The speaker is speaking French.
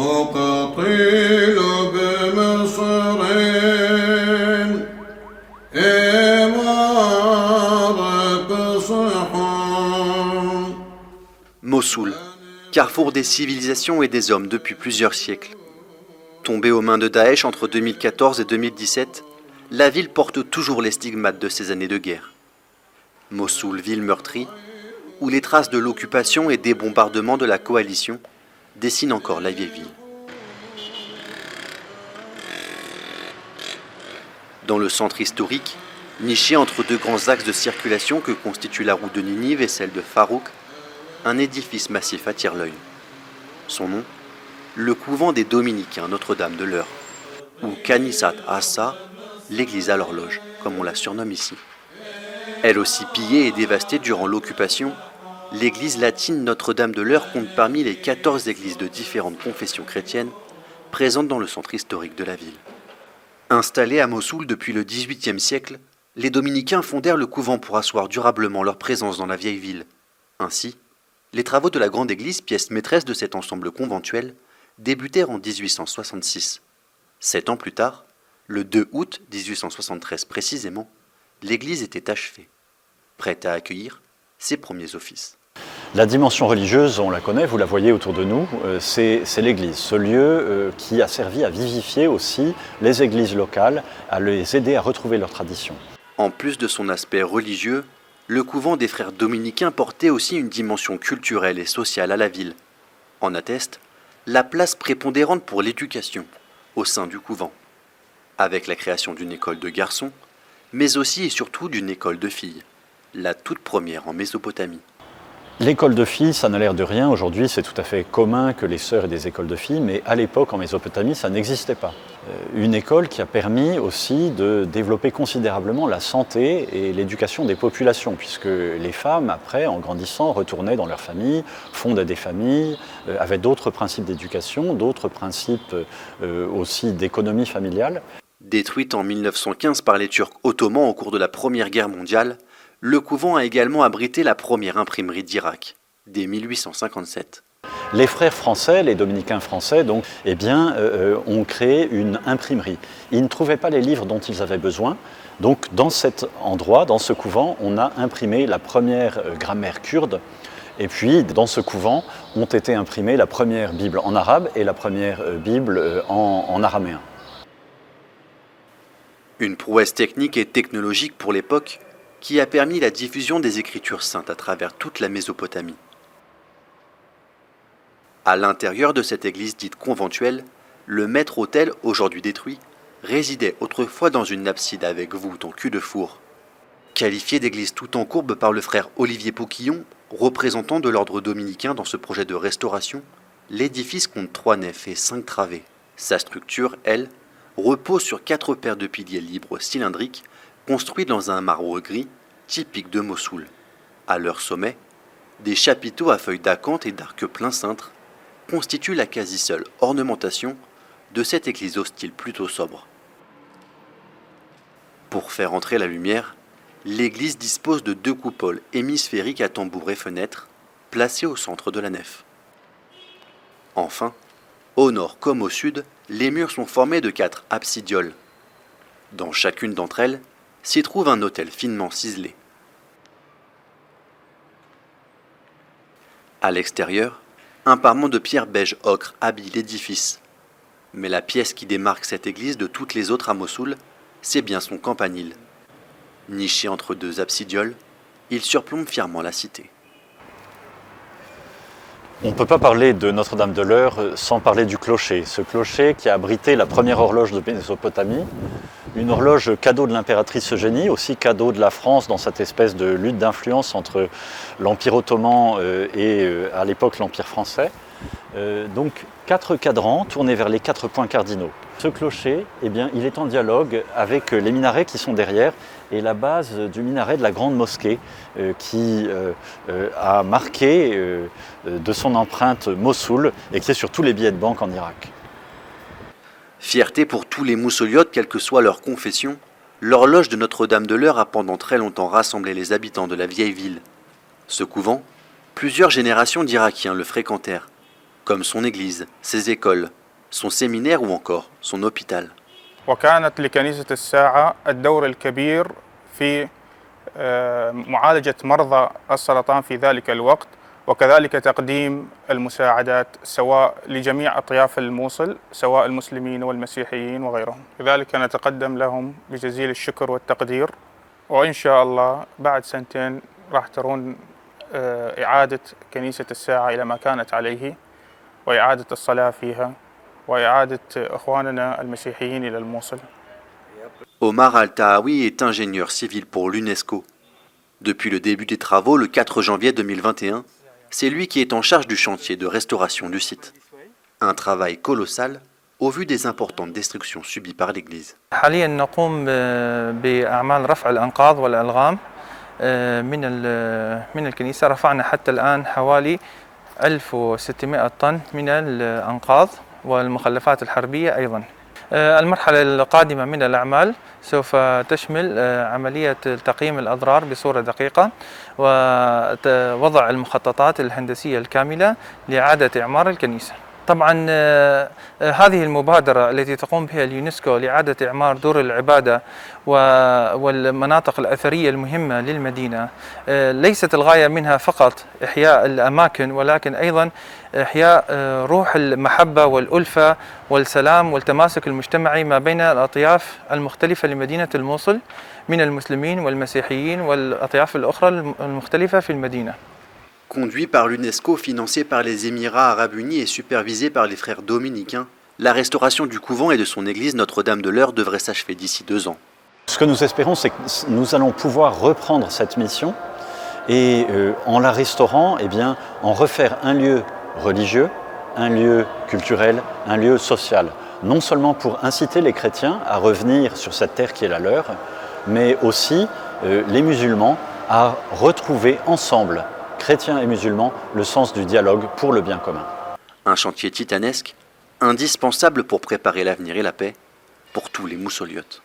وقتيل بمصر إمارة صحون. Mossoul, carrefour des civilisations et des hommes depuis plusieurs siècles. Tombée aux mains de Daesh entre 2014 et 2017, la ville porte toujours les stigmates de ces années de guerre. Mossoul, ville meurtrie, où les traces de l'occupation et des bombardements de la coalition dessinent encore la vieille ville. Dans le centre historique, niché entre deux grands axes de circulation que constituent la route de Ninive et celle de Farouk, un édifice massif attire l'œil. Son nom, le couvent des Dominicains Notre-Dame de l'Eure, ou Kanisat Assa, l'église à l'horloge, comme on la surnomme ici. Elle aussi pillée et dévastée durant l'occupation, l'église latine Notre-Dame de l'Eure compte parmi les 14 églises de différentes confessions chrétiennes présentes dans le centre historique de la ville. Installés à Mossoul depuis le XVIIIe siècle, les dominicains fondèrent le couvent pour asseoir durablement leur présence dans la vieille ville. Ainsi, les travaux de la grande église, pièce maîtresse de cet ensemble conventuel, débutèrent en 1866. 7 ans plus tard, le 2 août 1873 précisément, l'église était achevée, prête à accueillir ses premiers offices. La dimension religieuse, on la connaît, vous la voyez autour de nous, c'est l'église, ce lieu qui a servi à vivifier aussi les églises locales, à les aider à retrouver leur tradition. En plus de son aspect religieux, le couvent des frères dominicains portait aussi une dimension culturelle et sociale à la ville. En atteste la place prépondérante pour l'éducation au sein du couvent, avec la création d'une école de garçons, mais aussi et surtout d'une école de filles, la toute première en Mésopotamie. L'école de filles, ça n'a l'air de rien. Aujourd'hui, c'est tout à fait commun que les sœurs aient des écoles de filles, mais à l'époque, en Mésopotamie, ça n'existait pas. Une école qui a permis aussi de développer considérablement la santé et l'éducation des populations, puisque les femmes, après, en grandissant, retournaient dans leur famille, fondaient des familles, avaient d'autres principes d'éducation, d'autres principes aussi d'économie familiale. Détruite en 1915 par les Turcs ottomans au cours de la Première Guerre mondiale, le couvent a également abrité la première imprimerie d'Irak, dès 1857. Les frères français, les dominicains français, donc, ont créé une imprimerie. Ils ne trouvaient pas les livres dont ils avaient besoin. Donc, dans cet endroit, dans ce couvent, on a imprimé la première grammaire kurde. Et puis, dans ce couvent, ont été imprimées la première Bible en arabe et la première Bible en araméen. Une prouesse technique et technologique pour l'époque qui a permis la diffusion des Écritures saintes à travers toute la Mésopotamie. À l'intérieur de cette église dite conventuelle, le maître-autel, aujourd'hui détruit, résidait autrefois dans une abside avec voûte en cul-de-four. Qualifié d'église tout en courbe par le frère Olivier Pouquillon, représentant de l'ordre dominicain dans ce projet de restauration, l'édifice compte 3 nefs et 5 travées. Sa structure, elle, repose sur 4 paires de piliers libres cylindriques construits dans un marbre gris typique de Mossoul. À leur sommet, des chapiteaux à feuilles d'acanthe et d'arcs plein cintre constituent la quasi seule ornementation de cette église au style plutôt sobre. Pour faire entrer la lumière, l'église dispose de 2 coupoles hémisphériques à tambour et fenêtres placées au centre de la nef. Enfin, au nord comme au sud, les murs sont formés de 4 absidioles. Dans chacune d'entre elles, s'y trouve un autel finement ciselé. À l'extérieur, un parement de pierre beige ocre habille l'édifice. Mais la pièce qui démarque cette église de toutes les autres à Mossoul, c'est bien son campanile. Niché entre 2 absidioles, il surplombe fièrement la cité. On ne peut pas parler de Notre-Dame de l'Eure sans parler du clocher. Ce clocher qui a abrité la première horloge de Mésopotamie, une horloge cadeau de l'impératrice Eugénie, aussi cadeau de la France dans cette espèce de lutte d'influence entre l'Empire ottoman et à l'époque l'Empire français. Donc 4 cadrans tournés vers les 4 points cardinaux. Ce clocher, il est en dialogue avec les minarets qui sont derrière et la base du minaret de la grande mosquée qui a marqué de son empreinte Mossoul et qui est sur tous les billets de banque en Irak. Fierté pour tous les moussoliotes, quelle que soit leur confession, l'horloge de Notre-Dame de l'Eure a pendant très longtemps rassemblé les habitants de la vieille ville. Ce couvent, plusieurs générations d'Irakiens le fréquentèrent. comme son église, ses écoles, son séminaire ou encore son hôpital. وكانت لكنيسة الساعة الدور الكبير في معالجة مرضى السرطان في ذلك الوقت، وكذلك تقديم المساعدات سواء لجميع أطياف الموصل سواء المسلمين والمسيحيين وغيرهم. لذلك نتقدم لهم بجزيل الشكر والتقدير، وإن شاء الله بعد سنتين راح ترون إعادة كنيسة الساعة إلى ما كانت عليه، وإعادة الصلاة فيها، وإعادة إخواننا المسيحيين إلى الموصل. Omar Al-Tahawi est ingénieur civil pour l'UNESCO. Depuis le début des travaux, le 4 janvier 2021, c'est lui qui est en charge du chantier de restauration du site. Un travail colossal au vu des importantes destructions subies par l'Église. حاليا نقوم بأعمال رفع الأنقاض والألغام من الكنيسة. رفعنا حتى الآن حوالي 1600 طن من الأنقاض والمخلفات الحربية أيضا. المرحلة القادمة من الأعمال سوف تشمل عملية تقييم الأضرار بصورة دقيقة ووضع المخططات الهندسية الكاملة لإعادة إعمار الكنيسة. طبعا هذه المبادرة التي تقوم بها اليونسكو لإعادة إعمار دور العبادة والمناطق الأثرية المهمة للمدينة ليست الغاية منها فقط إحياء الأماكن، ولكن أيضا إحياء روح المحبة والألفة والسلام والتماسك المجتمعي ما بين الأطياف المختلفة لمدينة الموصل من المسلمين والمسيحيين والأطياف الأخرى المختلفة في المدينة. Conduit par l'UNESCO, financé par les Émirats arabes unis et supervisé par les frères dominicains, la restauration du couvent et de son église Notre-Dame de l'Heure devrait s'achever d'ici 2 ans. Ce que nous espérons, c'est que nous allons pouvoir reprendre cette mission et en la restaurant, eh bien, en refaire un lieu religieux, un lieu culturel, un lieu social. Non seulement pour inciter les chrétiens à revenir sur cette terre qui est la leur, mais aussi les musulmans à retrouver ensemble, chrétiens et musulmans, le sens du dialogue pour le bien commun. Un chantier titanesque, indispensable pour préparer l'avenir et la paix pour tous les moussoliotes.